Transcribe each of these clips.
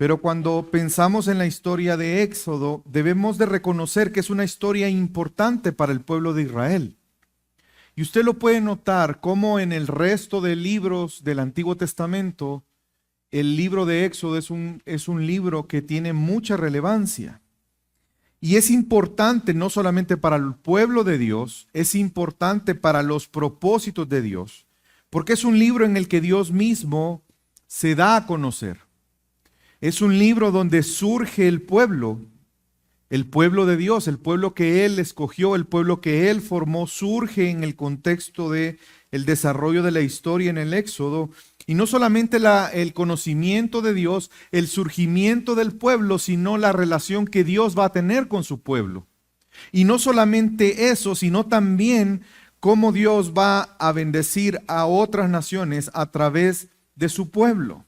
Pero cuando pensamos en la historia de Éxodo, debemos de reconocer que es una historia importante para el pueblo de Israel. Y usted lo puede notar como en el resto de libros del Antiguo Testamento, el libro de Éxodo es un libro que tiene mucha relevancia. Y es importante no solamente para el pueblo de Dios, es importante para los propósitos de Dios, porque es un libro en el que Dios mismo se da a conocer. Es un libro donde surge el pueblo de Dios, el pueblo que Él escogió, el pueblo que Él formó, surge en el contexto de el desarrollo de la historia en el Éxodo. Y no solamente el conocimiento de Dios, el surgimiento del pueblo, sino la relación que Dios va a tener con su pueblo. Y no solamente eso, sino también cómo Dios va a bendecir a otras naciones a través de su pueblo.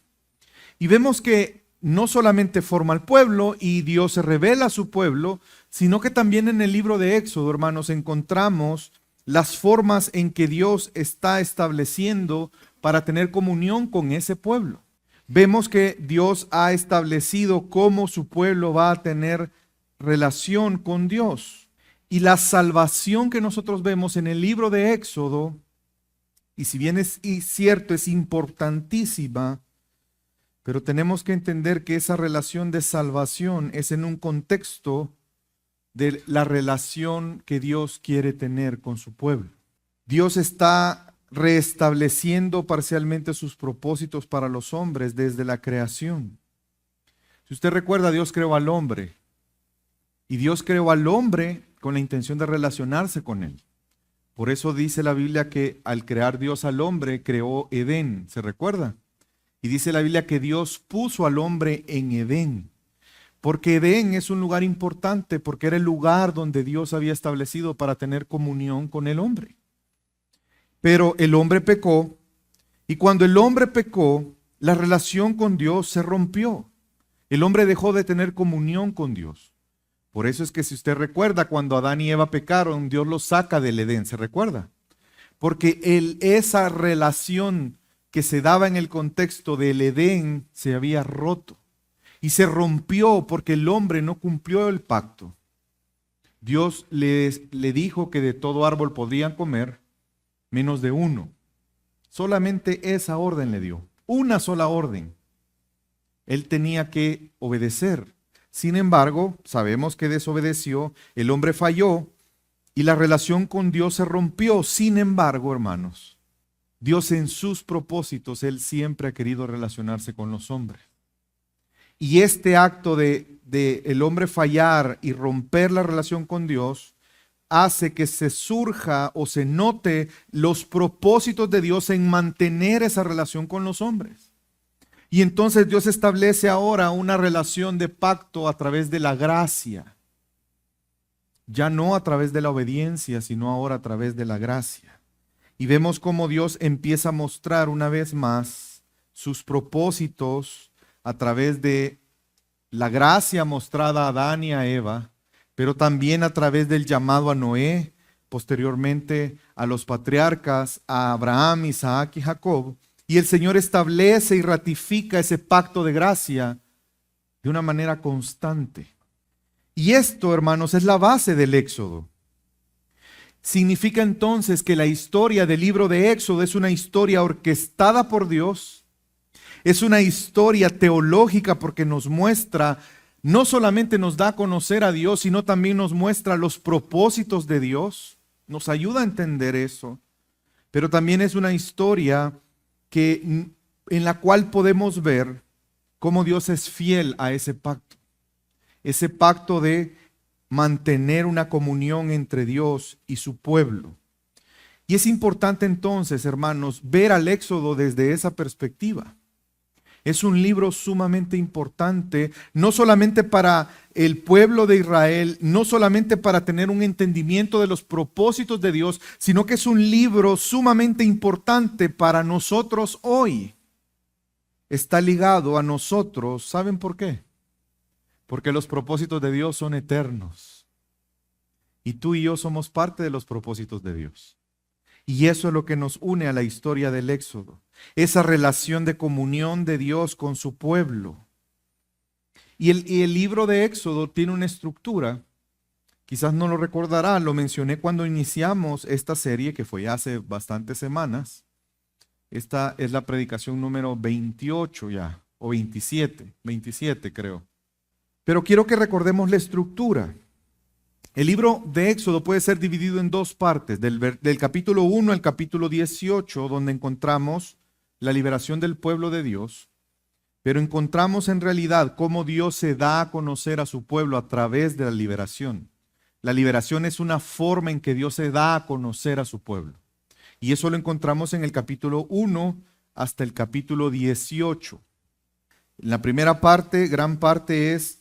Y vemos que no solamente forma al pueblo y Dios se revela a su pueblo, sino que también en el libro de Éxodo, hermanos, encontramos las formas en que Dios está estableciendo para tener comunión con ese pueblo. Vemos que Dios ha establecido cómo su pueblo va a tener relación con Dios. Y la salvación que nosotros vemos en el libro de Éxodo, y si bien es cierto, es importantísima, pero tenemos que entender que esa relación de salvación es en un contexto de la relación que Dios quiere tener con su pueblo. Dios está restableciendo parcialmente sus propósitos para los hombres desde la creación. Si usted recuerda, Dios creó al hombre y Dios creó al hombre con la intención de relacionarse con él. Por eso dice la Biblia que al crear Dios al hombre, creó Edén, ¿se recuerda? Y dice la Biblia que Dios puso al hombre en Edén, porque Edén es un lugar importante, porque era el lugar donde Dios había establecido para tener comunión con el hombre. Pero el hombre pecó, y cuando el hombre pecó, la relación con Dios se rompió. El hombre dejó de tener comunión con Dios. Por eso es que si usted recuerda, cuando Adán y Eva pecaron, Dios los saca del Edén, ¿se recuerda? Porque esa relación que se daba en el contexto del Edén se había roto. Y se rompió porque el hombre no cumplió el pacto. Dios le dijo que de todo árbol podían comer, menos de uno. Solamente esa orden le dio, una sola orden. Él tenía que obedecer. Sin embargo, sabemos que desobedeció, el hombre falló y la relación con Dios se rompió. Sin embargo, hermanos, Dios en sus propósitos, Él siempre ha querido relacionarse con los hombres. Y este acto de el hombre fallar y romper la relación con Dios hace que se surja o se note los propósitos de Dios en mantener esa relación con los hombres. Y entonces Dios establece ahora una relación de pacto a través de la gracia. Ya no a través de la obediencia, sino ahora a través de la gracia. Y vemos cómo Dios empieza a mostrar una vez más sus propósitos a través de la gracia mostrada a Adán y a Eva, pero también a través del llamado a Noé, posteriormente a los patriarcas, a Abraham, Isaac y Jacob, y el Señor establece y ratifica ese pacto de gracia de una manera constante. Y esto, hermanos, es la base del Éxodo. Significa entonces que la historia del libro de Éxodo es una historia orquestada por Dios, es una historia teológica porque nos muestra, no solamente nos da a conocer a Dios, sino también nos muestra los propósitos de Dios, nos ayuda a entender eso, pero también es una historia en la cual podemos ver cómo Dios es fiel a ese pacto de mantener una comunión entre Dios y su pueblo. Y es importante entonces, hermanos, ver al Éxodo desde esa perspectiva. Es un libro sumamente importante, no solamente para el pueblo de Israel, no solamente para tener un entendimiento de los propósitos de Dios, sino que es un libro sumamente importante para nosotros hoy. Está ligado a nosotros, ¿saben por qué? Porque los propósitos de Dios son eternos. Y tú y yo somos parte de los propósitos de Dios. Y eso es lo que nos une a la historia del Éxodo. Esa relación de comunión de Dios con su pueblo. Y el libro de Éxodo tiene una estructura. Quizás no lo recordará, lo mencioné cuando iniciamos esta serie, que fue hace bastantes semanas. Esta es la predicación número 28 ya, o 27 creo. Pero quiero que recordemos la estructura. El libro de Éxodo puede ser dividido en dos partes, del capítulo 1 al capítulo 18, donde encontramos la liberación del pueblo de Dios, pero encontramos en realidad cómo Dios se da a conocer a su pueblo a través de la liberación. La liberación es una forma en que Dios se da a conocer a su pueblo. Y eso lo encontramos en el capítulo 1 hasta el capítulo 18. En la primera parte, gran parte es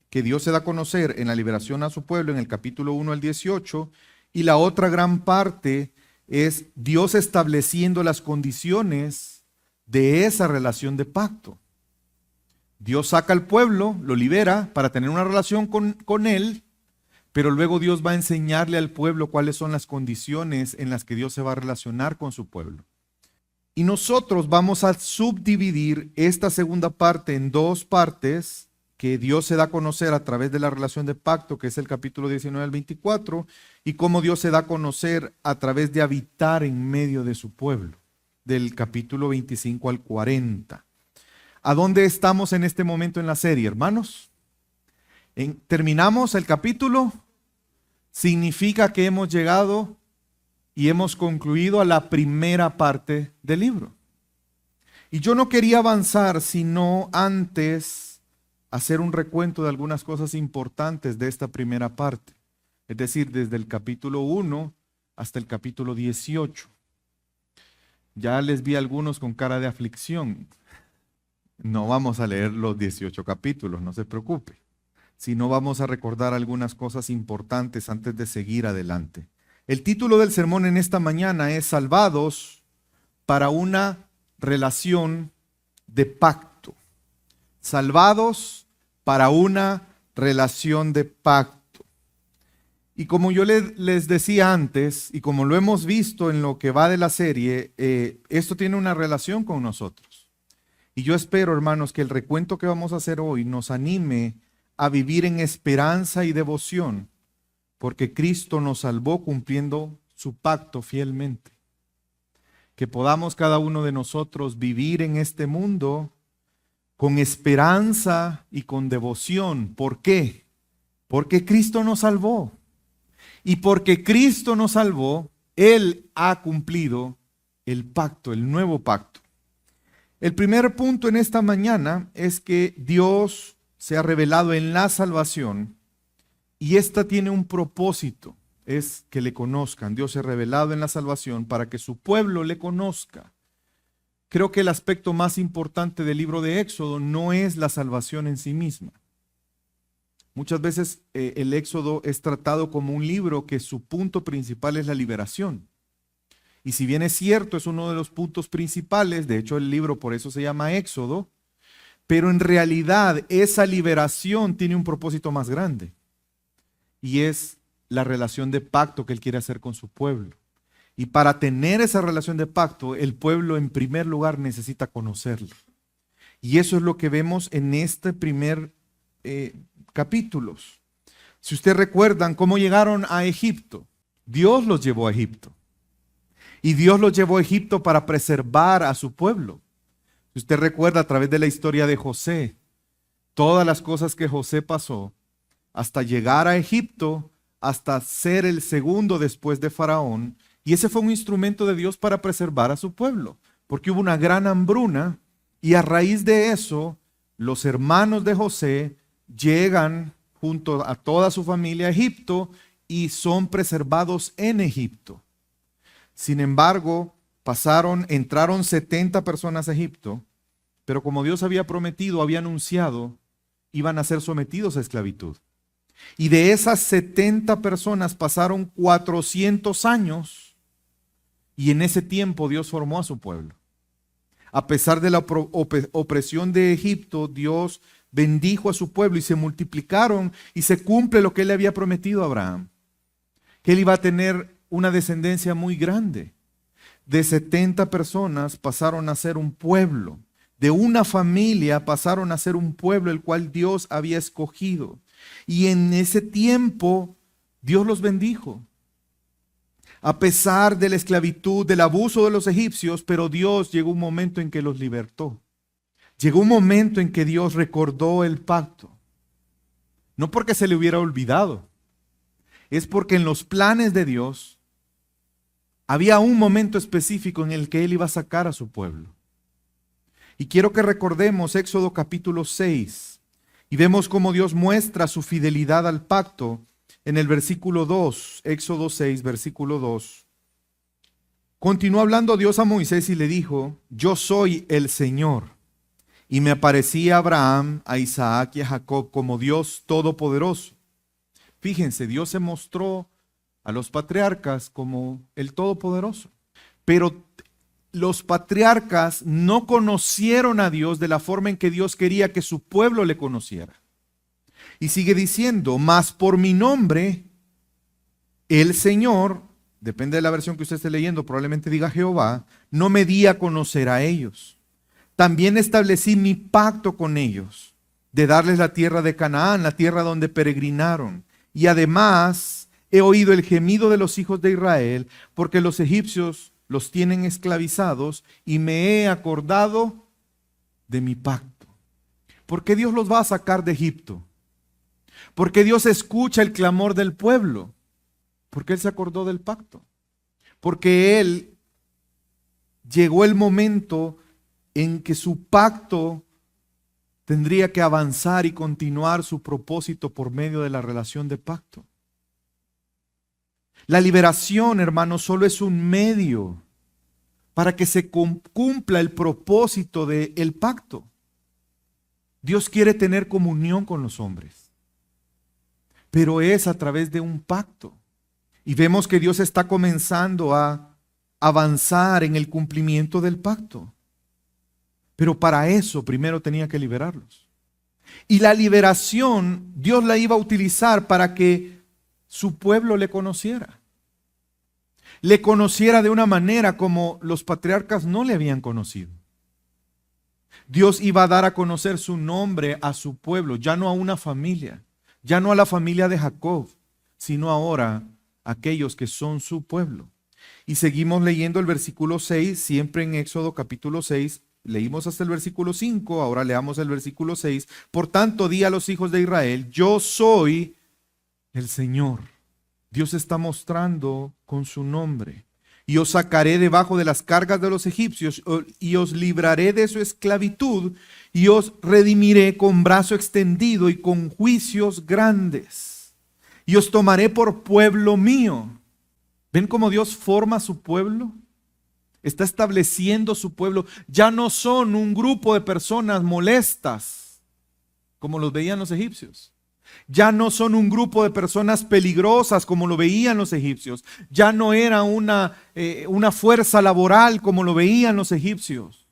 que Dios se da a conocer en la liberación a su pueblo en el capítulo 1 al 18, y la otra gran parte es Dios estableciendo las condiciones de esa relación de pacto. Dios saca al pueblo, lo libera para tener una relación con él, pero luego Dios va a enseñarle al pueblo cuáles son las condiciones en las que Dios se va a relacionar con su pueblo. Y nosotros vamos a subdividir esta segunda parte en dos partes que Dios se da a conocer a través de la relación de pacto, que es el capítulo 19 al 24, y cómo Dios se da a conocer a través de habitar en medio de su pueblo, del capítulo 25 al 40. ¿A dónde estamos en este momento en la serie, hermanos? Terminamos el capítulo, significa que hemos llegado y hemos concluido a la primera parte del libro. Y yo no quería avanzar sino antes hacer un recuento de algunas cosas importantes de esta primera parte. Es decir, desde el capítulo 1 hasta el capítulo 18. Ya les vi a algunos con cara de aflicción. No vamos a leer los 18 capítulos, no se preocupe. Sino vamos a recordar algunas cosas importantes antes de seguir adelante. El título del sermón en esta mañana es Salvados para una relación de pacto. Salvados para una relación de pacto. Y como yo les decía antes, y como lo hemos visto en lo que va de la serie, esto tiene una relación con nosotros. Y yo espero, hermanos, que el recuento que vamos a hacer hoy nos anime a vivir en esperanza y devoción, porque Cristo nos salvó cumpliendo su pacto fielmente. Que podamos cada uno de nosotros vivir en este mundo con esperanza y con devoción. ¿Por qué? Porque Cristo nos salvó. Y porque Cristo nos salvó, Él ha cumplido el pacto, el nuevo pacto. El primer punto en esta mañana es que Dios se ha revelado en la salvación y esta tiene un propósito, es que le conozcan. Dios se ha revelado en la salvación para que su pueblo le conozca. Creo que el aspecto más importante del libro de Éxodo no es la salvación en sí misma. Muchas veces el Éxodo es tratado como un libro que su punto principal es la liberación. Y si bien es cierto, es uno de los puntos principales, de hecho el libro por eso se llama Éxodo, pero en realidad esa liberación tiene un propósito más grande. Y es la relación de pacto que Él quiere hacer con su pueblo. Y para tener esa relación de pacto, el pueblo en primer lugar necesita conocerlo. Y eso es lo que vemos en este primer capítulos. Si ustedes recuerdan cómo llegaron a Egipto, Dios los llevó a Egipto. Y Dios los llevó a Egipto para preservar a su pueblo. Si usted recuerda a través de la historia de José, todas las cosas que José pasó, hasta llegar a Egipto, hasta ser el segundo después de Faraón, y ese fue un instrumento de Dios para preservar a su pueblo, porque hubo una gran hambruna, y a raíz de eso, los hermanos de José llegan junto a toda su familia a Egipto y son preservados en Egipto. Sin embargo, entraron 70 personas a Egipto, pero como Dios había prometido, había anunciado, iban a ser sometidos a esclavitud. Y de esas 70 personas pasaron 400 años y en ese tiempo Dios formó a su pueblo. A pesar de la opresión de Egipto, Dios bendijo a su pueblo y se multiplicaron y se cumple lo que Él le había prometido a Abraham, que él iba a tener una descendencia muy grande. De 70 personas pasaron a ser un pueblo. De una familia pasaron a ser un pueblo el cual Dios había escogido. Y en ese tiempo Dios los bendijo. A pesar de la esclavitud, del abuso de los egipcios, pero Dios llegó un momento en que los libertó. Llegó un momento en que Dios recordó el pacto. No porque se le hubiera olvidado, es porque en los planes de Dios había un momento específico en el que Él iba a sacar a su pueblo. Y quiero que recordemos Éxodo capítulo 6 y vemos cómo Dios muestra su fidelidad al pacto en el versículo 2, Éxodo 6, versículo 2. Continuó hablando Dios a Moisés y le dijo: yo soy el Señor. Y me aparecí a Abraham, a Isaac y a Jacob como Dios Todopoderoso. Fíjense, Dios se mostró a los patriarcas como el Todopoderoso. Pero los patriarcas no conocieron a Dios de la forma en que Dios quería que su pueblo le conociera. Y sigue diciendo: mas por mi nombre, el Señor, depende de la versión que usted esté leyendo, probablemente diga Jehová, no me di a conocer a ellos. También establecí mi pacto con ellos, de darles la tierra de Canaán, la tierra donde peregrinaron. Y además he oído el gemido de los hijos de Israel, porque los egipcios los tienen esclavizados, y me he acordado de mi pacto. ¿Por qué Dios los va a sacar de Egipto? Porque Dios escucha el clamor del pueblo. Porque Él se acordó del pacto. Porque Él llegó el momento en que su pacto tendría que avanzar y continuar su propósito por medio de la relación de pacto. La liberación, hermanos, solo es un medio para que se cumpla el propósito del pacto. Dios quiere tener comunión con los hombres, pero es a través de un pacto. Y vemos que Dios está comenzando a avanzar en el cumplimiento del pacto. Pero para eso primero tenía que liberarlos. Y la liberación Dios la iba a utilizar para que su pueblo le conociera. Le conociera de una manera como los patriarcas no le habían conocido. Dios iba a dar a conocer su nombre a su pueblo, ya no a una familia, ya no a la familia de Jacob, sino ahora a aquellos que son su pueblo. Y seguimos leyendo el versículo 6, siempre en Éxodo capítulo 6. Leímos hasta el versículo 5, ahora leamos el versículo 6. Por tanto, di a los hijos de Israel: yo soy el Señor. Dios está mostrando con su nombre. Y os sacaré debajo de las cargas de los egipcios, y os libraré de su esclavitud, y os redimiré con brazo extendido y con juicios grandes. Y os tomaré por pueblo mío. ¿Ven cómo Dios forma su pueblo? Está estableciendo su pueblo. Ya no son un grupo de personas molestas, como los veían los egipcios. Ya no son un grupo de personas peligrosas, como lo veían los egipcios. Ya no era una fuerza laboral, como lo veían los egipcios.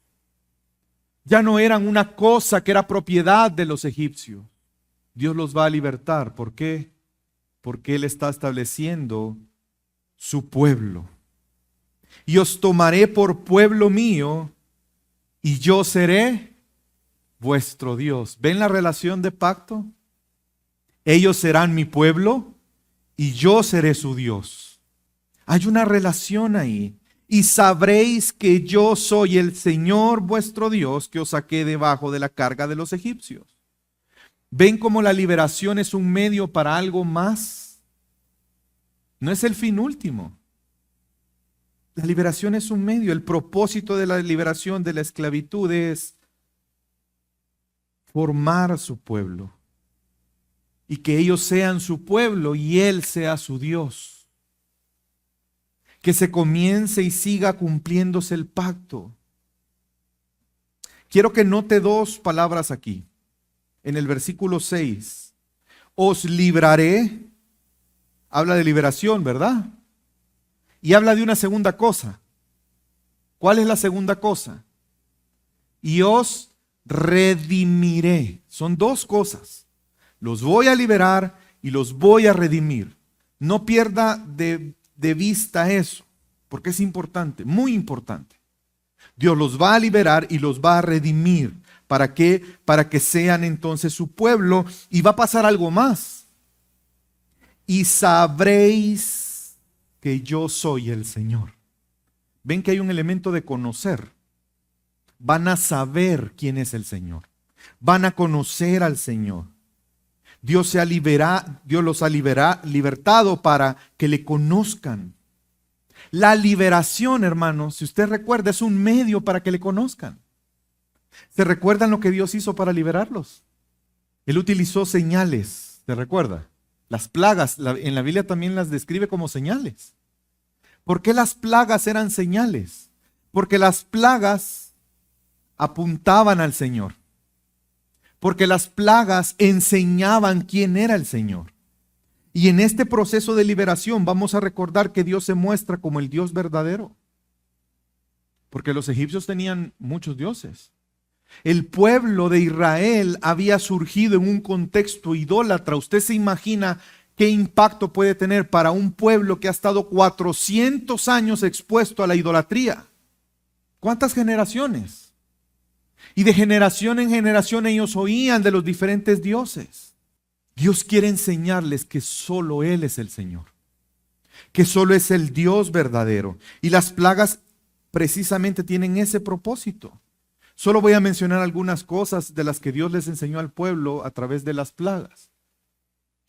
Ya no eran una cosa que era propiedad de los egipcios. Dios los va a libertar. ¿Por qué? Porque Él está estableciendo su pueblo. Y os tomaré por pueblo mío, y yo seré vuestro Dios. ¿Ven la relación de pacto? Ellos serán mi pueblo, y yo seré su Dios. Hay una relación ahí. Y sabréis que yo soy el Señor vuestro Dios, que os saqué debajo de la carga de los egipcios. ¿Ven cómo la liberación es un medio para algo más? No es el fin último. La liberación es un medio. El propósito de la liberación de la esclavitud es formar a su pueblo y que ellos sean su pueblo y Él sea su Dios. Que se comience y siga cumpliéndose el pacto. Quiero que note dos palabras aquí. En el versículo 6, os libraré, habla de liberación, ¿verdad? Y habla de una segunda cosa. ¿Cuál es la segunda cosa? Y os redimiré. Son dos cosas. Los voy a liberar y los voy a redimir. No pierda de vista eso, porque es importante, muy importante. Dios los va a liberar y los va a redimir. ¿Para qué? Para que sean entonces su pueblo. Y va a pasar algo más. Y sabréis que yo soy el Señor. Ven que hay un elemento de conocer. Van a saber quién es el Señor. Van a conocer al Señor. Dios los ha libertado para que le conozcan. La liberación, hermanos, si usted recuerda, es un medio para que le conozcan. ¿Se recuerdan lo que Dios hizo para liberarlos? Él utilizó señales, ¿se recuerda? Las plagas, en la Biblia también las describe como señales. ¿Por qué las plagas eran señales? Porque las plagas apuntaban al Señor. Porque las plagas enseñaban quién era el Señor. Y en este proceso de liberación vamos a recordar que Dios se muestra como el Dios verdadero. Porque los egipcios tenían muchos dioses. El pueblo de Israel había surgido en un contexto idólatra. Usted se imagina qué impacto puede tener para un pueblo que ha estado 400 años expuesto a la idolatría. ¿Cuántas generaciones? Y de generación en generación ellos oían de los diferentes dioses. Dios quiere enseñarles que solo Él es el Señor, que solo es el Dios verdadero. Y las plagas precisamente tienen ese propósito. Solo voy a mencionar algunas cosas de las que Dios les enseñó al pueblo a través de las plagas.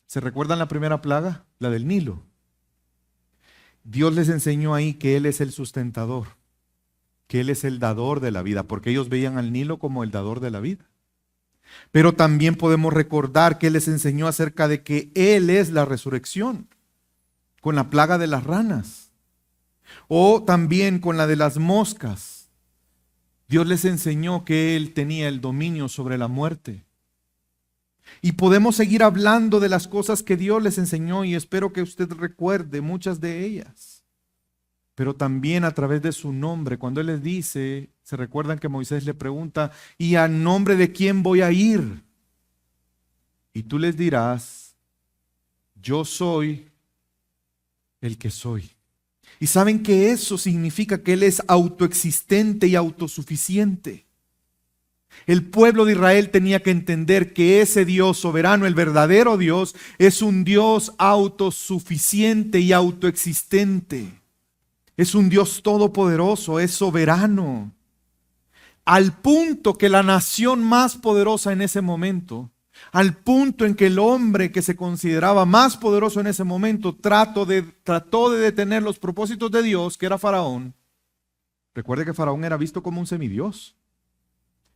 ¿Se recuerdan la primera plaga? La del Nilo. Dios les enseñó ahí que Él es el sustentador, que Él es el dador de la vida, porque ellos veían al Nilo como el dador de la vida. Pero también podemos recordar que Él les enseñó acerca de que Él es la resurrección, con la plaga de las ranas, o también con la de las moscas. Dios les enseñó que Él tenía el dominio sobre la muerte. Y podemos seguir hablando de las cosas que Dios les enseñó y espero que usted recuerde muchas de ellas. Pero también a través de su nombre, cuando Él les dice, se recuerdan que Moisés le pregunta, ¿y a nombre de quién voy a ir? Y tú les dirás, yo soy el que soy. Y saben que eso significa que Él es autoexistente y autosuficiente. El pueblo de Israel tenía que entender que ese Dios soberano, el verdadero Dios, es un Dios autosuficiente y autoexistente. Es un Dios todopoderoso, es soberano. Al punto que la nación más poderosa en ese momento, al punto en que el hombre que se consideraba más poderoso en ese momento trató de detener los propósitos de Dios, que era Faraón. Recuerde que Faraón era visto como un semidios.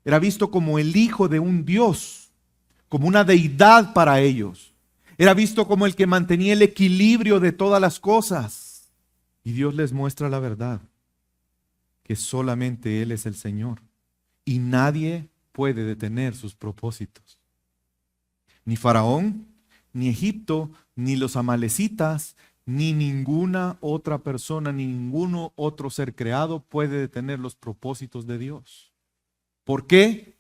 Era visto como el hijo de un dios, como una deidad para ellos. Era visto como el que mantenía el equilibrio de todas las cosas. Y Dios les muestra la verdad, que solamente Él es el Señor. Y nadie puede detener sus propósitos. Ni Faraón, ni Egipto, ni los amalecitas, ni ninguna otra persona, ni ningún otro ser creado puede detener los propósitos de Dios. ¿Por qué?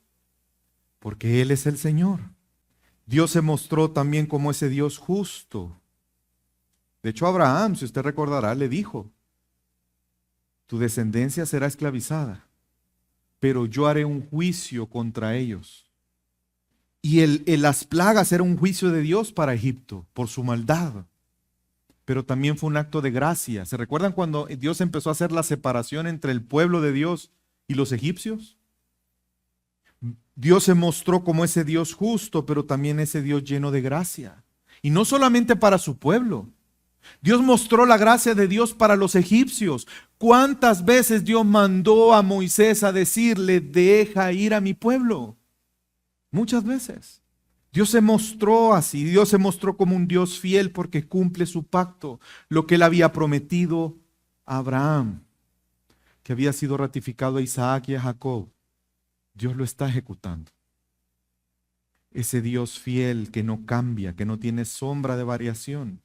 Porque Él es el Señor. Dios se mostró también como ese Dios justo. De hecho, Abraham, si usted recordará, le dijo, tu descendencia será esclavizada, pero yo haré un juicio contra ellos. Y las plagas era un juicio de Dios para Egipto por su maldad, pero también fue un acto de gracia. ¿Se recuerdan cuando Dios empezó a hacer la separación entre el pueblo de Dios y los egipcios? Dios se mostró como ese Dios justo, pero también ese Dios lleno de gracia. Y no solamente para su pueblo. Dios mostró la gracia de Dios para los egipcios. ¿Cuántas veces Dios mandó a Moisés a decirle, deja ir a mi pueblo? Muchas veces. Dios se mostró así. Dios se mostró como un Dios fiel porque cumple su pacto. Lo que Él había prometido a Abraham, que había sido ratificado a Isaac y a Jacob. Dios lo está ejecutando. Ese Dios fiel que no cambia, que no tiene sombra de variación.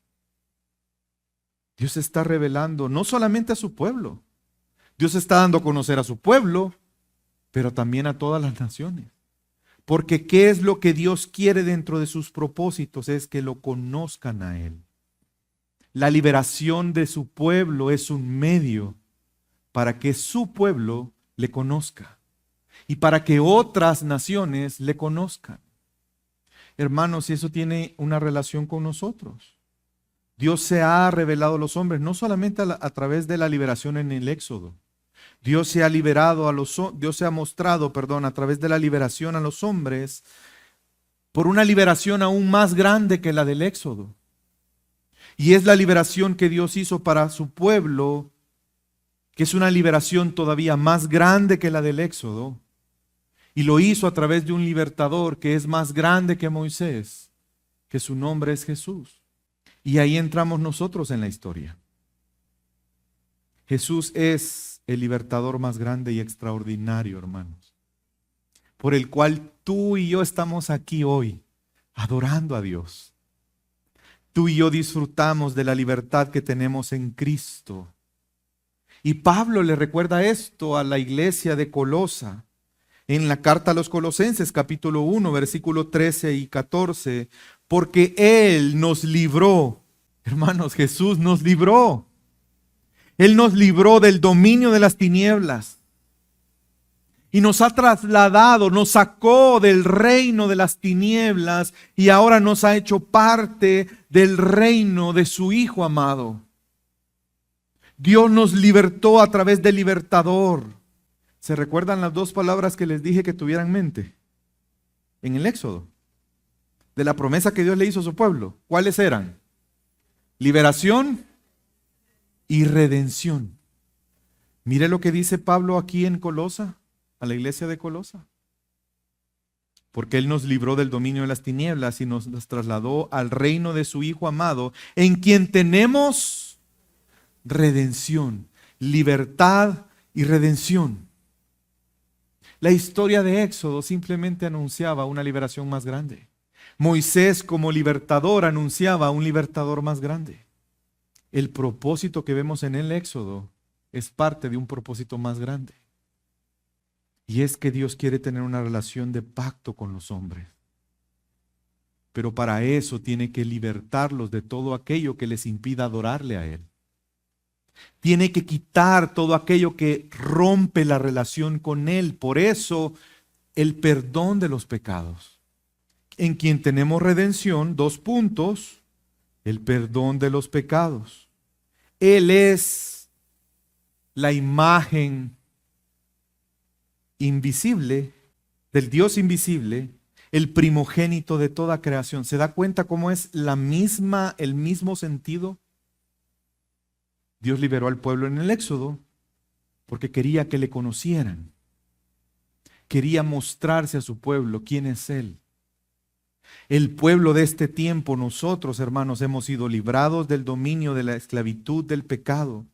Dios está revelando no solamente a su pueblo. Dios está dando a conocer a su pueblo, pero también a todas las naciones. Porque ¿qué es lo que Dios quiere dentro de sus propósitos? Es que lo conozcan a Él. La liberación de su pueblo es un medio para que su pueblo le conozca y para que otras naciones le conozcan. Hermanos, y eso tiene una relación con nosotros. Dios se ha revelado a los hombres, no solamente a través de la liberación en el Éxodo. Dios se ha mostrado, a través de la liberación a los hombres, por una liberación aún más grande que la del Éxodo. Y es la liberación que Dios hizo para su pueblo, que es una liberación todavía más grande que la del Éxodo. Y lo hizo a través de un libertador que es más grande que Moisés, que su nombre es Jesús. Y ahí entramos nosotros en la historia. Jesús es el libertador más grande y extraordinario, hermanos, por el cual tú y yo estamos aquí hoy, adorando a Dios. Tú y yo disfrutamos de la libertad que tenemos en Cristo. Y Pablo le recuerda esto a la iglesia de Colosa. En la carta a los Colosenses, capítulo 1, versículo 13 y 14, porque Él nos libró. Hermanos, Jesús nos libró. Él nos libró del dominio de las tinieblas y nos ha trasladado, nos sacó del reino de las tinieblas y ahora nos ha hecho parte del reino de su Hijo amado. Dios nos libertó a través del libertador. ¿Se recuerdan las dos palabras que les dije que tuvieran en mente? En el Éxodo, de la promesa que Dios le hizo a su pueblo. ¿Cuáles eran? Liberación y redención. Mire lo que dice Pablo aquí en Colosa, a la iglesia de Colosa. Porque Él nos libró del dominio de las tinieblas y nos trasladó al reino de su Hijo amado, en quien tenemos redención, libertad y redención. La historia de Éxodo simplemente anunciaba una liberación más grande. Moisés como libertador anunciaba un libertador más grande. El propósito que vemos en el Éxodo es parte de un propósito más grande. Y es que Dios quiere tener una relación de pacto con los hombres. Pero para eso tiene que libertarlos de todo aquello que les impida adorarle a Él. Tiene que quitar todo aquello que rompe la relación con Él. Por eso, el perdón de los pecados. En quien tenemos redención, 2 puntos, el perdón de los pecados. Él es la imagen invisible del Dios invisible, el primogénito de toda creación. ¿Se da cuenta cómo es el mismo sentido? Dios liberó al pueblo en el Éxodo porque quería que le conocieran. Quería mostrarse a su pueblo quién es Él. El pueblo de este tiempo, nosotros, hermanos, hemos sido librados del dominio de la esclavitud del pecado.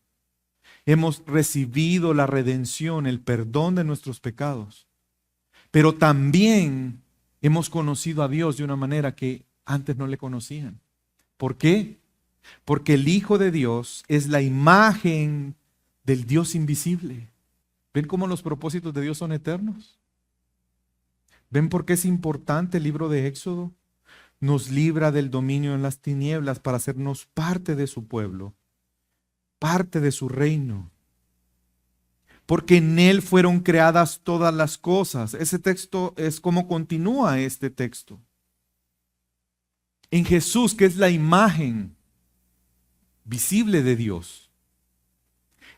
Hemos recibido la redención, el perdón de nuestros pecados. Pero también hemos conocido a Dios de una manera que antes no le conocían. ¿Por qué? Porque el Hijo de Dios es la imagen del Dios invisible. ¿Ven cómo los propósitos de Dios son eternos? ¿Ven por qué es importante el libro de Éxodo? Nos libra del dominio en las tinieblas para hacernos parte de su pueblo, parte de su reino. Porque en Él fueron creadas todas las cosas. Ese texto es como continúa este texto. En Jesús, que es la imagen visible de Dios.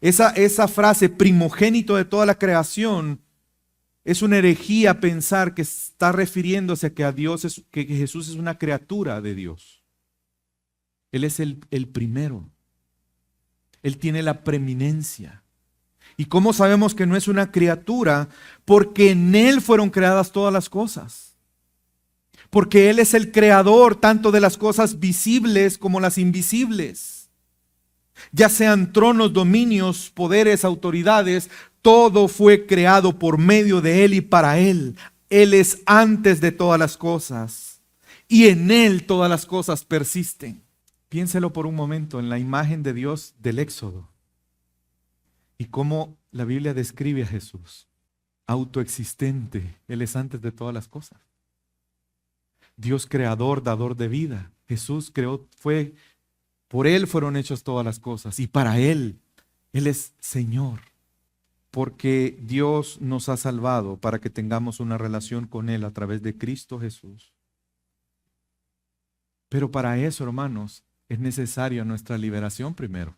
Esa frase, primogénito de toda la creación, es una herejía pensar que está refiriéndose a que Jesús es una criatura de Dios. Él es el primero. Él tiene la preeminencia. ¿Y cómo sabemos que no es una criatura? Porque en Él fueron creadas todas las cosas. Porque Él es el creador tanto de las cosas visibles como las invisibles. Ya sean tronos, dominios, poderes, autoridades, todo fue creado por medio de Él y para Él. Él es antes de todas las cosas y en Él todas las cosas persisten. Piénselo por un momento en la imagen de Dios del Éxodo y cómo la Biblia describe a Jesús. Autoexistente, Él es antes de todas las cosas. Dios creador, dador de vida. Jesús creó, por Él fueron hechas todas las cosas y para Él es Señor. Porque Dios nos ha salvado para que tengamos una relación con Él a través de Cristo Jesús. Pero para eso, hermanos, es necesaria nuestra liberación primero.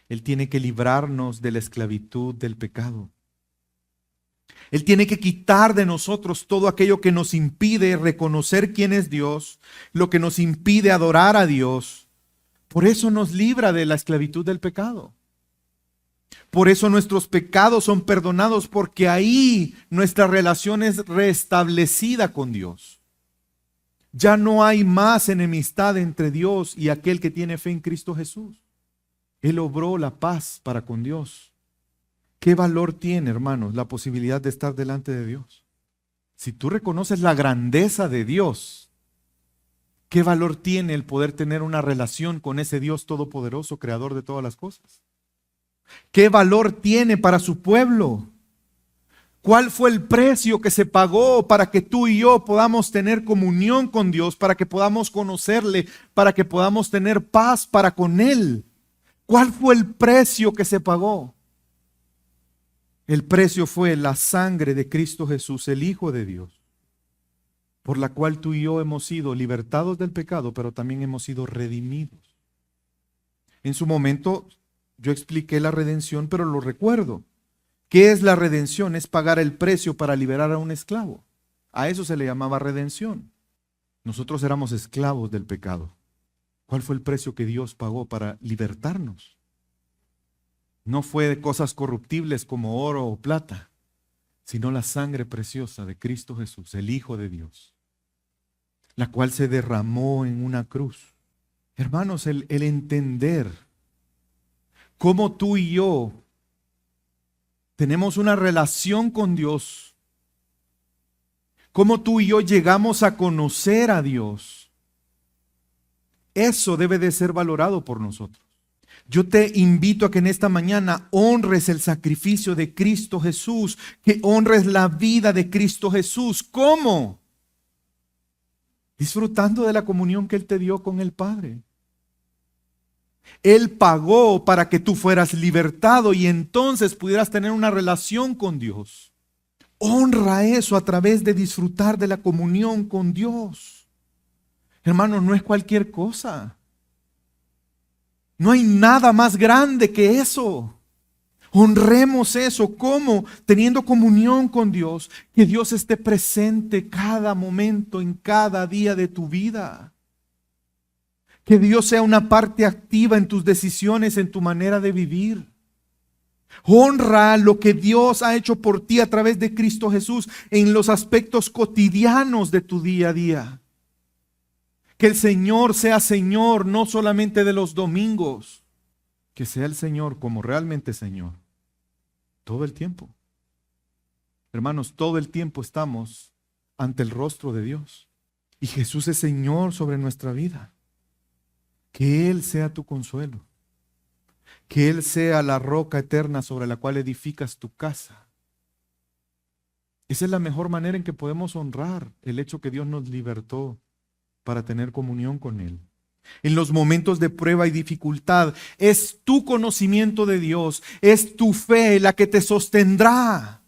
Él tiene que librarnos de la esclavitud del pecado. Él tiene que quitar de nosotros todo aquello que nos impide reconocer quién es Dios, lo que nos impide adorar a Dios. Por eso nos libra de la esclavitud del pecado. Por eso nuestros pecados son perdonados, porque ahí nuestra relación es restablecida con Dios. Ya no hay más enemistad entre Dios y aquel que tiene fe en Cristo Jesús. Él obró la paz para con Dios. ¿Qué valor tiene, hermanos, la posibilidad de estar delante de Dios? Si tú reconoces la grandeza de Dios, ¿qué valor tiene el poder tener una relación con ese Dios todopoderoso, creador de todas las cosas? ¿Qué valor tiene para su pueblo? ¿Cuál fue el precio que se pagó para que tú y yo podamos tener comunión con Dios, para que podamos conocerle, para que podamos tener paz para con Él? ¿Cuál fue el precio que se pagó? El precio fue la sangre de Cristo Jesús, el Hijo de Dios, por la cual tú y yo hemos sido libertados del pecado, pero también hemos sido redimidos. En su momento yo expliqué la redención, pero lo recuerdo. ¿Qué es la redención? Es pagar el precio para liberar a un esclavo. A eso se le llamaba redención. Nosotros éramos esclavos del pecado. ¿Cuál fue el precio que Dios pagó para libertarnos? No fue de cosas corruptibles como oro o plata, sino la sangre preciosa de Cristo Jesús, el Hijo de Dios, la cual se derramó en una cruz. Hermanos, el entender cómo tú y yo tenemos una relación con Dios, cómo tú y yo llegamos a conocer a Dios, eso debe de ser valorado por nosotros. Yo te invito a que en esta mañana honres el sacrificio de Cristo Jesús, que honres la vida de Cristo Jesús. ¿Cómo? Disfrutando de la comunión que Él te dio con el Padre. Él pagó para que tú fueras libertado y entonces pudieras tener una relación con Dios. Honra eso a través de disfrutar de la comunión con Dios. Hermanos, no es cualquier cosa. No hay nada más grande que eso. Honremos eso. ¿Cómo? Teniendo comunión con Dios. Que Dios esté presente cada momento, en cada día de tu vida. Que Dios sea una parte activa en tus decisiones, en tu manera de vivir. Honra lo que Dios ha hecho por ti a través de Cristo Jesús en los aspectos cotidianos de tu día a día. Que el Señor sea Señor no solamente de los domingos, que sea el Señor como realmente Señor, todo el tiempo. Hermanos, todo el tiempo estamos ante el rostro de Dios y Jesús es Señor sobre nuestra vida. Que Él sea tu consuelo, que Él sea la roca eterna sobre la cual edificas tu casa. Esa es la mejor manera en que podemos honrar el hecho que Dios nos libertó para tener comunión con Él. En los momentos de prueba y dificultad, es tu conocimiento de Dios, es tu fe la que te sostendrá.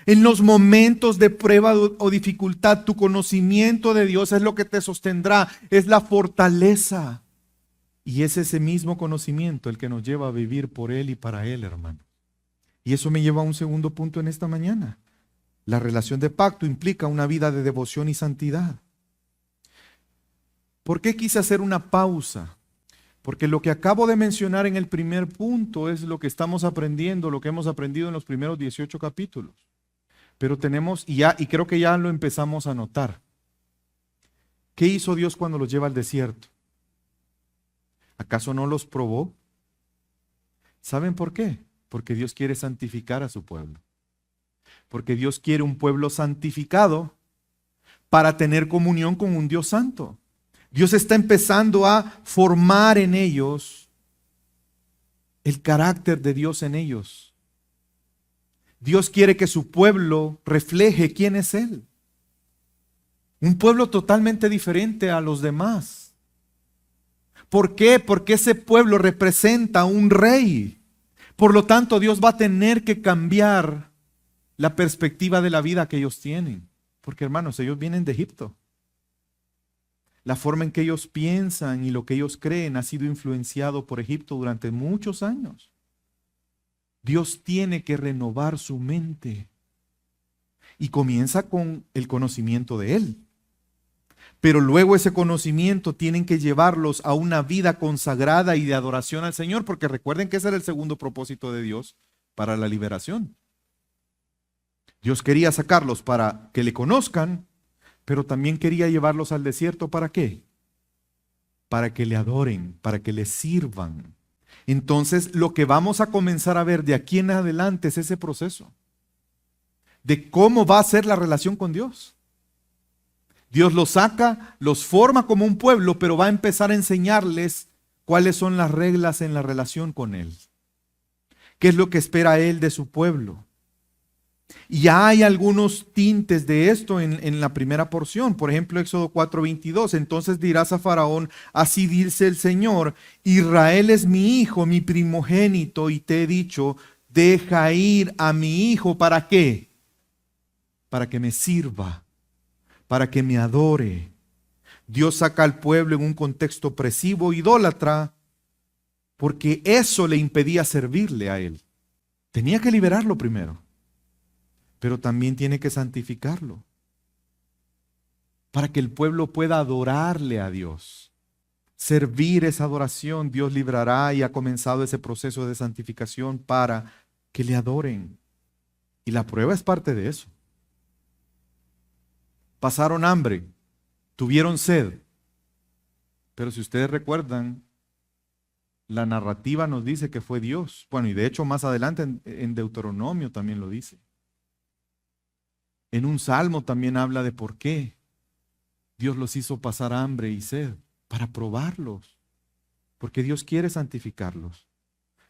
En los momentos de prueba o dificultad, tu conocimiento de Dios es lo que te sostendrá, es la fortaleza. Y es ese mismo conocimiento el que nos lleva a vivir por Él y para Él, hermano. Y eso me lleva a un segundo punto en esta mañana. La relación de pacto implica una vida de devoción y santidad. ¿Por qué quise hacer una pausa? Porque lo que acabo de mencionar en el primer punto es lo que estamos aprendiendo, lo que hemos aprendido en los primeros 18 capítulos. Pero tenemos, y creo que ya lo empezamos a notar. ¿Qué hizo Dios cuando los lleva al desierto? ¿Acaso no los probó? ¿Saben por qué? Porque Dios quiere santificar a su pueblo. Porque Dios quiere un pueblo santificado para tener comunión con un Dios santo. Dios está empezando a formar en ellos el carácter de Dios en ellos. Dios quiere que su pueblo refleje quién es Él. Un pueblo totalmente diferente a los demás. ¿Por qué? Porque ese pueblo representa a un rey. Por lo tanto, Dios va a tener que cambiar la perspectiva de la vida que ellos tienen. Porque hermanos, ellos vienen de Egipto. La forma en que ellos piensan y lo que ellos creen ha sido influenciado por Egipto durante muchos años. Dios tiene que renovar su mente. Y comienza con el conocimiento de Él. Pero luego ese conocimiento tienen que llevarlos a una vida consagrada y de adoración al Señor, porque recuerden que ese era el segundo propósito de Dios para la liberación. Dios quería sacarlos para que le conozcan, pero también quería llevarlos al desierto. ¿Para qué? Para que le adoren, para que le sirvan. Entonces, lo que vamos a comenzar a ver de aquí en adelante es ese proceso de cómo va a ser la relación con Dios. Dios los saca, los forma como un pueblo, pero va a empezar a enseñarles cuáles son las reglas en la relación con Él. ¿Qué es lo que espera Él de su pueblo? Y ya hay algunos tintes de esto en la primera porción. Por ejemplo, Éxodo 4:22. Entonces dirás a Faraón, así dice el Señor, Israel es mi hijo, mi primogénito, y te he dicho, deja ir a mi hijo. ¿Para qué? Para que me sirva, para que me adore. Dios saca al pueblo en un contexto opresivo, idólatra, porque eso le impedía servirle a Él. Tenía que liberarlo primero, pero también tiene que santificarlo, para que el pueblo pueda adorarle a Dios. Servir esa adoración, Dios librará y ha comenzado ese proceso de santificación para que le adoren. Y la prueba es parte de eso. Pasaron hambre, tuvieron sed, pero si ustedes recuerdan, la narrativa nos dice que fue Dios. Bueno, y de hecho más adelante en Deuteronomio también lo dice. En un salmo también habla de por qué Dios los hizo pasar hambre y sed, para probarlos, porque Dios quiere santificarlos.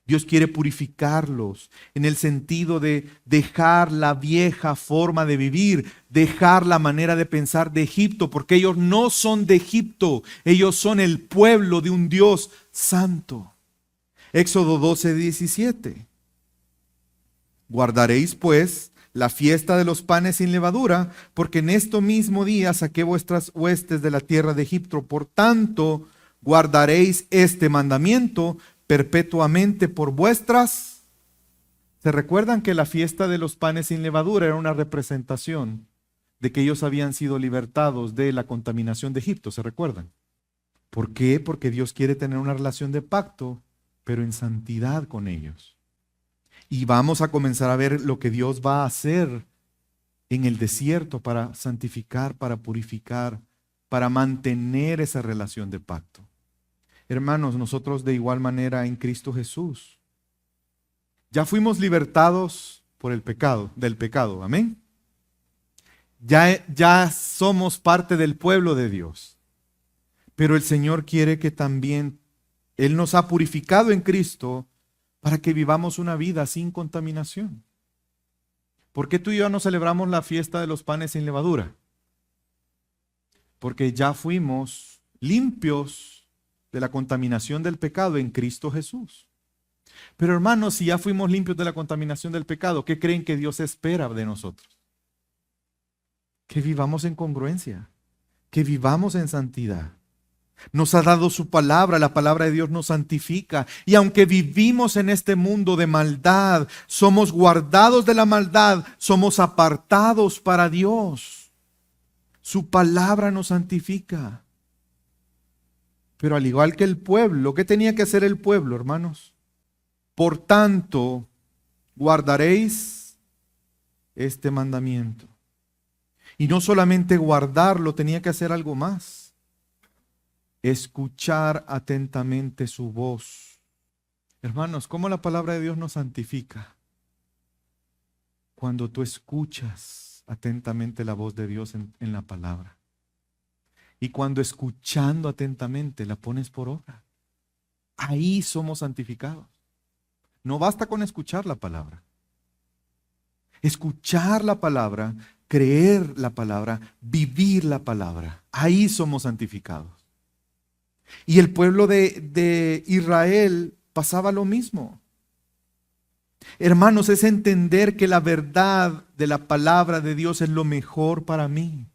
Dios quiere purificarlos en el sentido de dejar la vieja forma de vivir, dejar la manera de pensar de Egipto, porque ellos no son de Egipto, ellos son el pueblo de un Dios santo. Éxodo 12:17. Guardaréis pues la fiesta de los panes sin levadura, porque en este mismo día saqué vuestras huestes de la tierra de Egipto. Por tanto, guardaréis este mandamiento perpetuamente por vuestras. ¿Se recuerdan que la fiesta de los panes sin levadura era una representación de que ellos habían sido libertados de la contaminación de Egipto? ¿Se recuerdan? ¿Por qué? Porque Dios quiere tener una relación de pacto, pero en santidad con ellos. Y vamos a comenzar a ver lo que Dios va a hacer en el desierto para santificar, para purificar, para mantener esa relación de pacto. Hermanos, nosotros de igual manera en Cristo Jesús ya fuimos libertados por el pecado, del pecado, amén. Ya somos parte del pueblo de Dios, pero el Señor quiere que también Él nos ha purificado en Cristo para que vivamos una vida sin contaminación. ¿Por qué tú y yo no celebramos la fiesta de los panes sin levadura? Porque ya fuimos limpios de la contaminación del pecado en Cristo Jesús. Pero hermanos, si ya fuimos limpios de la contaminación del pecado, ¿qué creen que Dios espera de nosotros? Que vivamos en congruencia, que vivamos en santidad. Nos ha dado su palabra, la palabra de Dios nos santifica. Y aunque vivimos en este mundo de maldad, somos guardados de la maldad, somos apartados para Dios. Su palabra nos santifica. Pero al igual que el pueblo, ¿qué tenía que hacer el pueblo, hermanos? Por tanto, guardaréis este mandamiento. Y no solamente guardarlo, tenía que hacer algo más. Escuchar atentamente su voz. Hermanos, ¿cómo la palabra de Dios nos santifica? Cuando tú escuchas atentamente la voz de Dios en la palabra. Y cuando escuchando atentamente la pones por obra. Ahí somos santificados. No basta con escuchar la palabra. Escuchar la palabra, creer la palabra, vivir la palabra. Ahí somos santificados. Y el pueblo de Israel pasaba lo mismo. Hermanos, es entender que la verdad de la palabra de Dios es lo mejor para mí.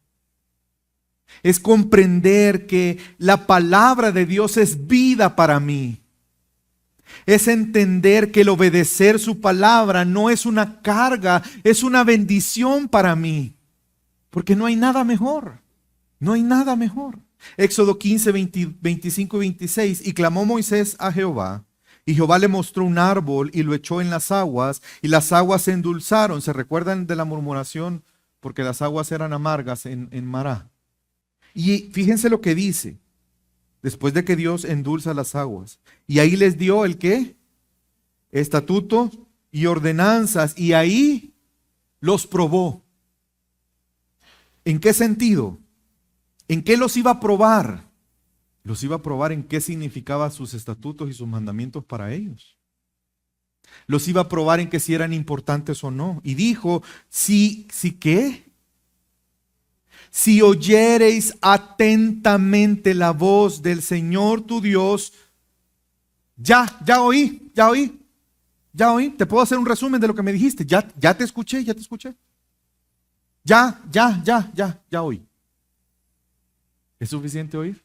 Es comprender que la palabra de Dios es vida para mí. Es entender que el obedecer su palabra no es una carga, es una bendición para mí. Porque no hay nada mejor. No hay nada mejor. Éxodo 15, 25 y 26. Y clamó Moisés a Jehová. Y Jehová le mostró un árbol y lo echó en las aguas. Y las aguas se endulzaron. ¿Se recuerdan de la murmuración? Porque las aguas eran amargas en Mará. Y fíjense lo que dice. Después de que Dios endulza las aguas. Y ahí les dio ¿el qué? Estatutos y ordenanzas. Y ahí los probó. ¿En qué sentido? ¿En qué los iba a probar? Los iba a probar en qué significaban sus estatutos y sus mandamientos para ellos. Los iba a probar en que si eran importantes o no. Y dijo, ¿qué? Si oyereis atentamente la voz del Señor tu Dios, ya oí. Te puedo hacer un resumen de lo que me dijiste. Ya te escuché. Ya oí. ¿Es suficiente oír?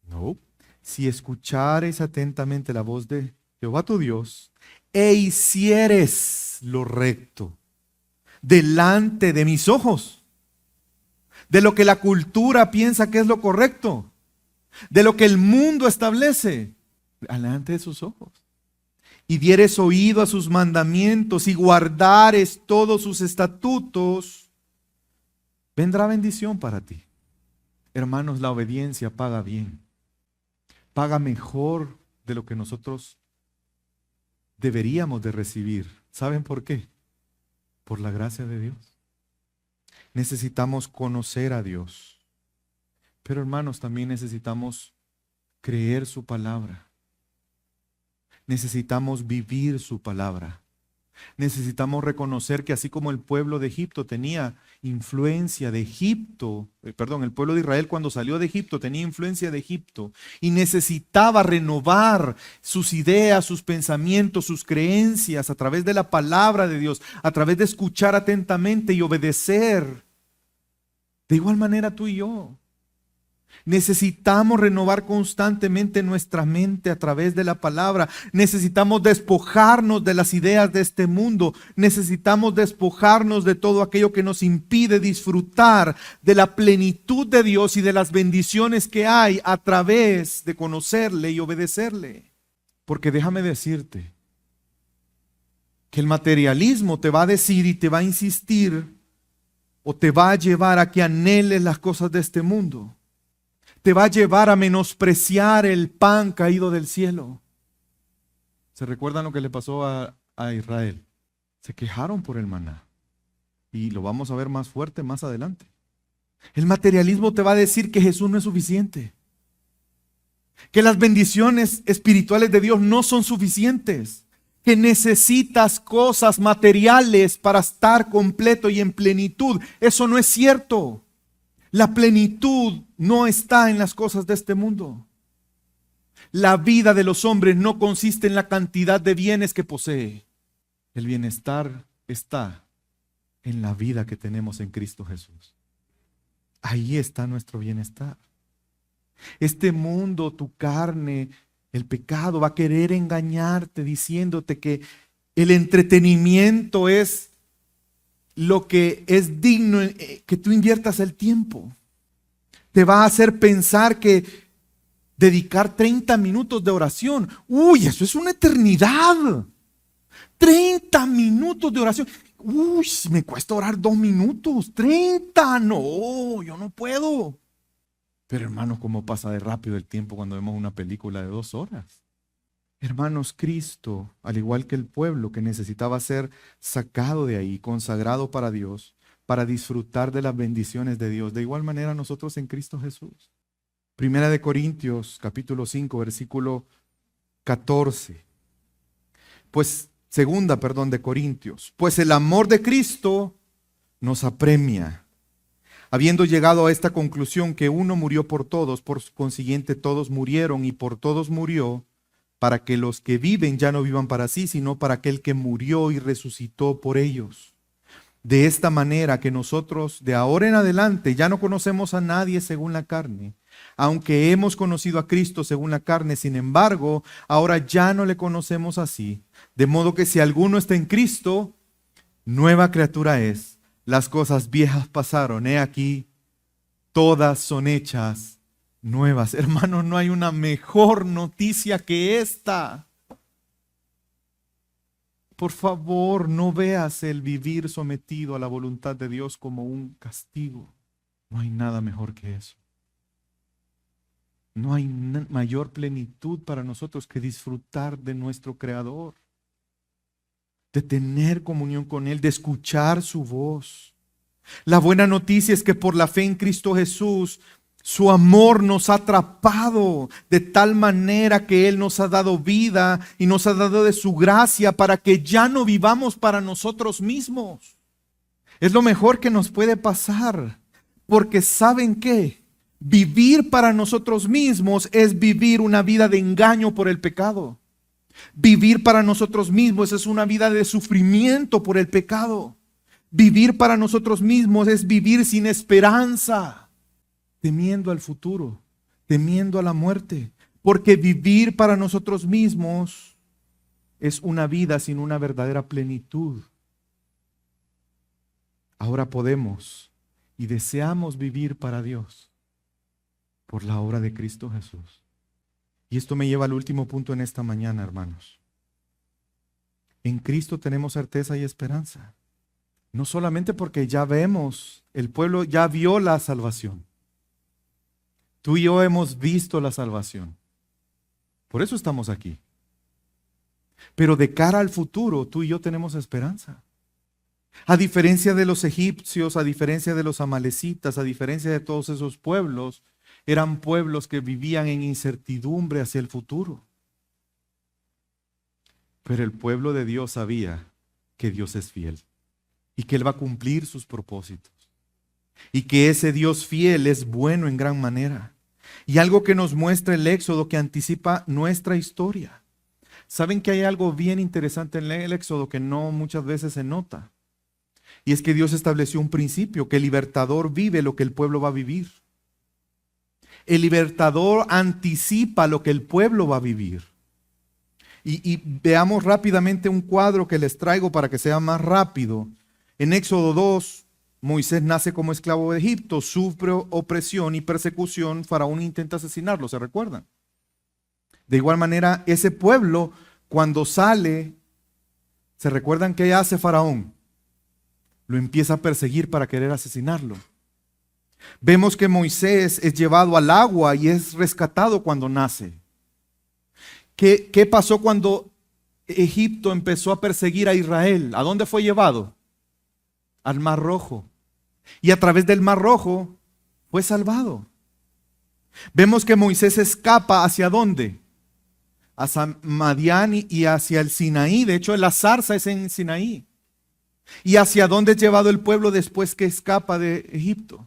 No. Si escuchares atentamente la voz de Jehová tu Dios e hicieres lo recto delante de mis ojos, de lo que la cultura piensa que es lo correcto, de lo que el mundo establece, delante de sus ojos, y dieres oído a sus mandamientos y guardares todos sus estatutos, vendrá bendición para ti. Hermanos, la obediencia paga bien. Paga mejor de lo que nosotros deberíamos de recibir. ¿Saben por qué? Por la gracia de Dios. Necesitamos conocer a Dios. Pero hermanos, también necesitamos creer su palabra. Necesitamos vivir su palabra. Necesitamos reconocer que así como el pueblo de Egipto tenía influencia de Egipto, el pueblo de Israel cuando salió de Egipto tenía influencia de Egipto y necesitaba renovar sus ideas, sus pensamientos, sus creencias a través de la palabra de Dios, a través de escuchar atentamente y obedecer. De igual manera tú y yo. Necesitamos renovar constantemente nuestra mente a través de la palabra. Necesitamos despojarnos de las ideas de este mundo. Necesitamos despojarnos de todo aquello que nos impide disfrutar de la plenitud de Dios y de las bendiciones que hay a través de conocerle y obedecerle. Porque déjame decirte que el materialismo te va a decir y te va a insistir o te va a llevar a que anheles las cosas de este mundo. Te va a llevar a menospreciar el pan caído del cielo. ¿Se recuerdan lo que le pasó a Israel? Se quejaron por el maná. Y lo vamos a ver más fuerte más adelante. El materialismo te va a decir que Jesús no es suficiente. Que las bendiciones espirituales de Dios no son suficientes. Que necesitas cosas materiales para estar completo y en plenitud. Eso no es cierto. La plenitud no está en las cosas de este mundo. La vida de los hombres no consiste en la cantidad de bienes que posee. El bienestar está en la vida que tenemos en Cristo Jesús. Ahí está nuestro bienestar. Este mundo, tu carne, el pecado va a querer engañarte diciéndote que el entretenimiento es lo que es digno que tú inviertas el tiempo. Te va a hacer pensar que dedicar 30 minutos de oración, eso es una eternidad. 30 minutos de oración. Me cuesta orar 2 minutos. 30, no, yo no puedo. Pero hermanos, ¿cómo pasa de rápido el tiempo cuando vemos una película de 2 horas? Hermanos, Cristo, al igual que el pueblo que necesitaba ser sacado de ahí, consagrado para Dios, para disfrutar de las bendiciones de Dios, de igual manera nosotros en Cristo Jesús. Primera de Corintios, capítulo 5, versículo 14. Segunda de Corintios. Pues el amor de Cristo nos apremia, habiendo llegado a esta conclusión que uno murió por todos, por consiguiente todos murieron y por todos murió, para que los que viven ya no vivan para sí, sino para aquel que murió y resucitó por ellos. De esta manera que nosotros de ahora en adelante ya no conocemos a nadie según la carne, aunque hemos conocido a Cristo según la carne, sin embargo, ahora ya no le conocemos así. De modo que si alguno está en Cristo, nueva criatura es. Las cosas viejas pasaron, he aquí, todas son hechas nuevas. Hermanos, no hay una mejor noticia que esta. Por favor, no veas el vivir sometido a la voluntad de Dios como un castigo. No hay nada mejor que eso. No hay mayor plenitud para nosotros que disfrutar de nuestro Creador, de tener comunión con Él, de escuchar su voz. La buena noticia es que por la fe en Cristo Jesús, su amor nos ha atrapado de tal manera que Él nos ha dado vida y nos ha dado de su gracia para que ya no vivamos para nosotros mismos. Es lo mejor que nos puede pasar, porque ¿saben qué? Vivir para nosotros mismos es vivir una vida de engaño por el pecado. Vivir para nosotros mismos es una vida de sufrimiento por el pecado. Vivir para nosotros mismos es vivir sin esperanza, temiendo al futuro, temiendo a la muerte, porque vivir para nosotros mismos es una vida sin una verdadera plenitud. Ahora podemos y deseamos vivir para Dios por la obra de Cristo Jesús. Y esto me lleva al último punto en esta mañana, hermanos. En Cristo tenemos certeza y esperanza. No solamente porque ya vemos, el pueblo ya vio la salvación. Tú y yo hemos visto la salvación. Por eso estamos aquí. Pero de cara al futuro, tú y yo tenemos esperanza. A diferencia de los egipcios, a diferencia de los amalecitas, a diferencia de todos esos pueblos, eran pueblos que vivían en incertidumbre hacia el futuro. Pero el pueblo de Dios sabía que Dios es fiel y que Él va a cumplir sus propósitos. Y que ese Dios fiel es bueno en gran manera. Y algo que nos muestra el Éxodo que anticipa nuestra historia. ¿Saben que hay algo bien interesante en el Éxodo que no muchas veces se nota? Y es que Dios estableció un principio, que el libertador vive lo que el pueblo va a vivir. El libertador anticipa lo que el pueblo va a vivir. Y veamos rápidamente un cuadro que les traigo para que sea más rápido. En Éxodo 2, Moisés nace como esclavo de Egipto, sufre opresión y persecución, Faraón intenta asesinarlo, ¿se recuerdan? De igual manera, ese pueblo cuando sale, ¿se recuerdan qué hace Faraón? Lo empieza a perseguir para querer asesinarlo. Vemos que Moisés es llevado al agua y es rescatado cuando nace. ¿Qué pasó cuando Egipto empezó a perseguir a Israel? ¿A dónde fue llevado? Al Mar Rojo. Y a través del Mar Rojo fue salvado. Vemos que Moisés escapa ¿hacia dónde? Hacia Madián y hacia el Sinaí. De hecho, la zarza es en Sinaí. ¿Y hacia dónde es llevado el pueblo después que escapa de Egipto?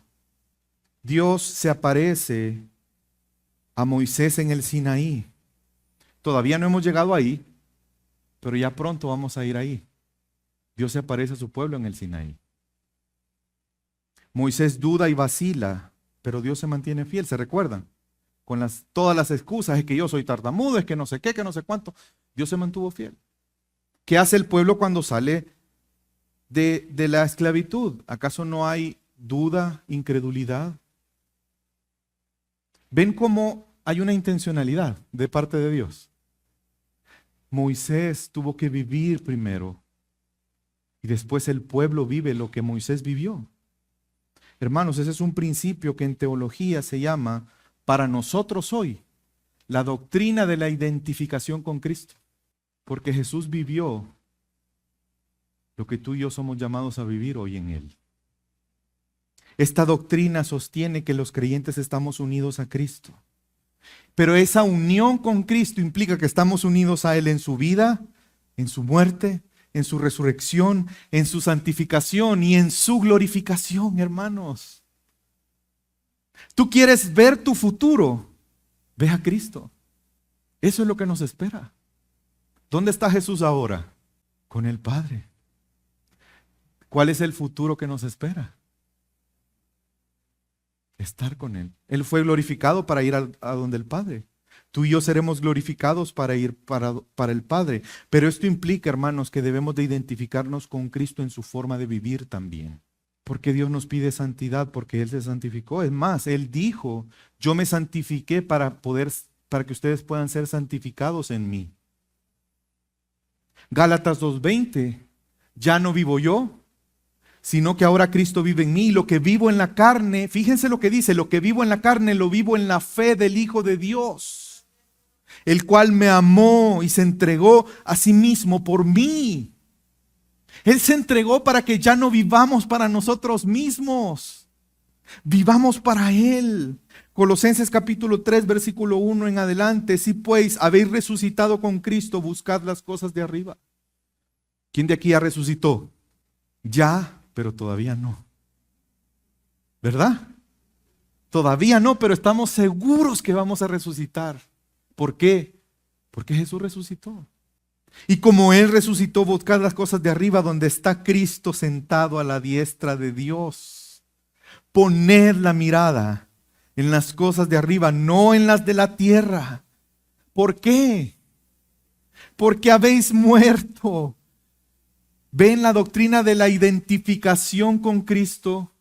Dios se aparece a Moisés en el Sinaí. Todavía no hemos llegado ahí, pero ya pronto vamos a ir ahí. Dios se aparece a su pueblo en el Sinaí. Moisés duda y vacila, pero Dios se mantiene fiel, ¿se recuerdan? Con todas las excusas, es que yo soy tartamudo, es que no sé qué, que no sé cuánto. Dios se mantuvo fiel. ¿Qué hace el pueblo cuando sale de la esclavitud? ¿Acaso no hay duda, incredulidad? ¿Ven cómo hay una intencionalidad de parte de Dios? Moisés tuvo que vivir primero y después el pueblo vive lo que Moisés vivió. Hermanos, ese es un principio que en teología se llama, para nosotros hoy, la doctrina de la identificación con Cristo. Porque Jesús vivió lo que tú y yo somos llamados a vivir hoy en Él. Esta doctrina sostiene que los creyentes estamos unidos a Cristo. Pero esa unión con Cristo implica que estamos unidos a Él en su vida, en su muerte, en su resurrección, en su santificación y en su glorificación, hermanos. ¿Tú quieres ver tu futuro? Ve a Cristo. Eso es lo que nos espera. ¿Dónde está Jesús ahora? Con el Padre. ¿Cuál es el futuro que nos espera? Estar con Él. Él fue glorificado para ir a donde el Padre. Tú y yo seremos glorificados para ir para el Padre. Pero esto implica, hermanos, que debemos de identificarnos con Cristo en su forma de vivir también. Porque Dios nos pide santidad, porque Él se santificó. Es más, Él dijo, yo me santifiqué para que ustedes puedan ser santificados en mí. Gálatas 2:20, ya no vivo yo, sino que ahora Cristo vive en mí. Lo que vivo en la carne, fíjense lo que dice, lo que vivo en la carne lo vivo en la fe del Hijo de Dios, el cual me amó y se entregó a sí mismo por mí. Él se entregó para que ya no vivamos para nosotros mismos, vivamos para Él. Colosenses capítulo 3, versículo 1 en adelante. Si pues habéis resucitado con Cristo, buscad las cosas de arriba. ¿Quién de aquí ya resucitó? Ya, pero todavía no. ¿Verdad? Todavía no, pero estamos seguros que vamos a resucitar. ¿Por qué? Porque Jesús resucitó. Y como Él resucitó, buscad las cosas de arriba, donde está Cristo sentado a la diestra de Dios. Poned la mirada en las cosas de arriba, no en las de la tierra. ¿Por qué? Porque habéis muerto. ¿Ven la doctrina de la identificación con Cristo?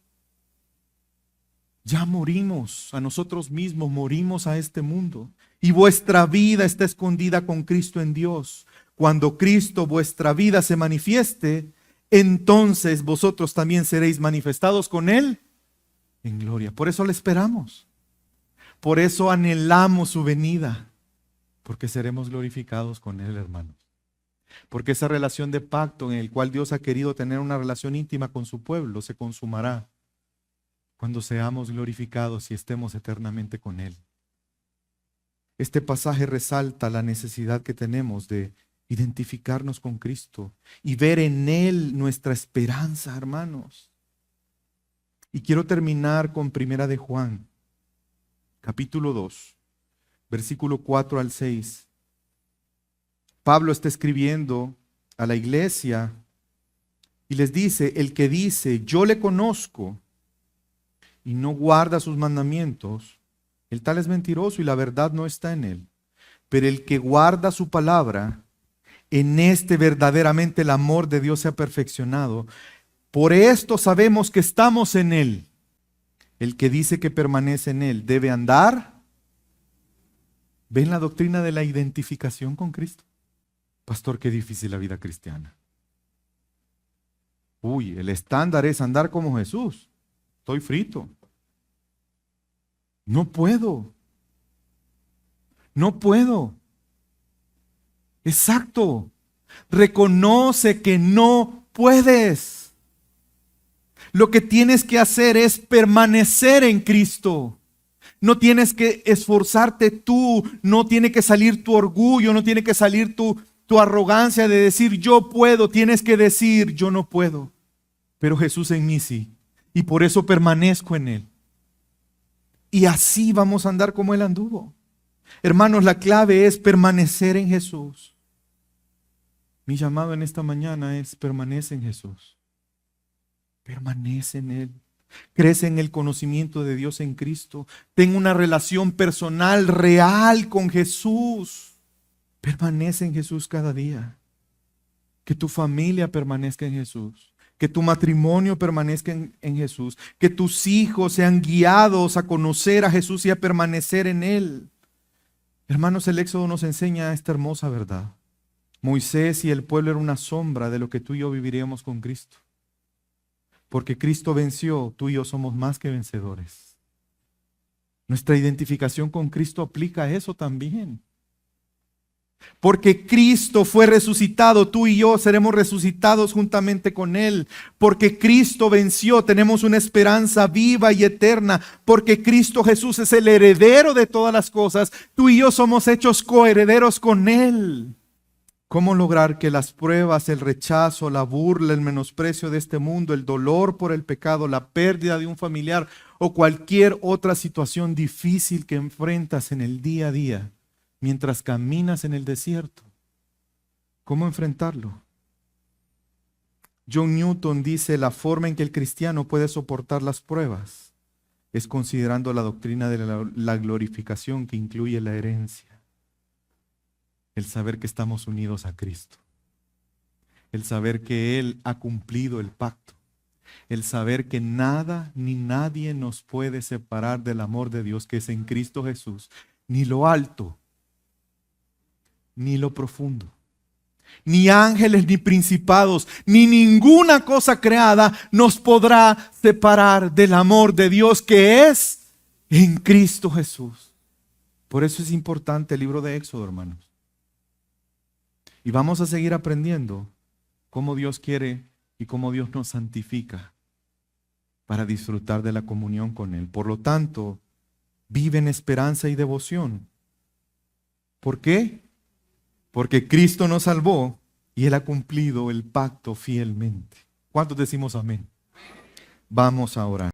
Ya morimos a nosotros mismos, morimos a este mundo. Y vuestra vida está escondida con Cristo en Dios. Cuando Cristo, vuestra vida, se manifieste, entonces vosotros también seréis manifestados con Él en gloria. Por eso le esperamos. Por eso anhelamos su venida. Porque seremos glorificados con Él, hermanos. Porque esa relación de pacto en el cual Dios ha querido tener una relación íntima con su pueblo se consumará cuando seamos glorificados y estemos eternamente con Él. Este pasaje resalta la necesidad que tenemos de identificarnos con Cristo y ver en Él nuestra esperanza, hermanos. Y quiero terminar con Primera de Juan, capítulo 2, versículo 4 al 6. Pablo está escribiendo a la iglesia y les dice, el que dice, yo le conozco y no guarda sus mandamientos, el tal es mentiroso y la verdad no está en él. Pero el que guarda su palabra, en este verdaderamente el amor de Dios se ha perfeccionado. Por esto sabemos que estamos en Él. El que dice que permanece en Él debe andar. ¿Ven la doctrina de la identificación con Cristo? Pastor, qué difícil la vida cristiana. Uy, el estándar es andar como Jesús. Estoy frito. No puedo. No puedo. Exacto. Reconoce que no puedes. Lo que tienes que hacer es permanecer en Cristo. No tienes que esforzarte tú, no tiene que salir tu orgullo, no tiene que salir tu arrogancia de decir yo puedo. Tienes que decir yo no puedo, pero Jesús en mí sí. Y por eso permanezco en Él. Y así vamos a andar como Él anduvo. Hermanos, la clave es permanecer en Jesús. Mi llamado en esta mañana es permanece en Jesús. Permanece en Él. Crece en el conocimiento de Dios en Cristo. Ten una relación personal, real con Jesús. Permanece en Jesús cada día. Que tu familia permanezca en Jesús. Que tu matrimonio permanezca en Jesús. Que tus hijos sean guiados a conocer a Jesús y a permanecer en Él. Hermanos, el Éxodo nos enseña esta hermosa verdad. Moisés y el pueblo era una sombra de lo que tú y yo viviríamos con Cristo. Porque Cristo venció, tú y yo somos más que vencedores. Nuestra identificación con Cristo aplica a eso también. Porque Cristo fue resucitado, tú y yo seremos resucitados juntamente con Él. Porque Cristo venció, tenemos una esperanza viva y eterna. Porque Cristo Jesús es el heredero de todas las cosas, tú y yo somos hechos coherederos con Él. ¿Cómo lograr que las pruebas, el rechazo, la burla, el menosprecio de este mundo, el dolor por el pecado, la pérdida de un familiar o cualquier otra situación difícil que enfrentas en el día a día mientras caminas en el desierto. ¿Cómo enfrentarlo? John Newton dice, la forma en que el cristiano puede soportar las pruebas es considerando la doctrina de la glorificación que incluye la herencia. El saber que estamos unidos a Cristo. El saber que Él ha cumplido el pacto. El saber que nada ni nadie nos puede separar del amor de Dios que es en Cristo Jesús. Ni lo alto, ni lo profundo, ni ángeles, ni principados, ni ninguna cosa creada nos podrá separar del amor de Dios que es en Cristo Jesús. Por eso es importante el libro de Éxodo, hermanos. Y vamos a seguir aprendiendo cómo Dios quiere y cómo Dios nos santifica para disfrutar de la comunión con Él. Por lo tanto, vive en esperanza y devoción. ¿Por qué? Porque Cristo nos salvó y Él ha cumplido el pacto fielmente. ¿Cuántos decimos amén? Vamos a orar.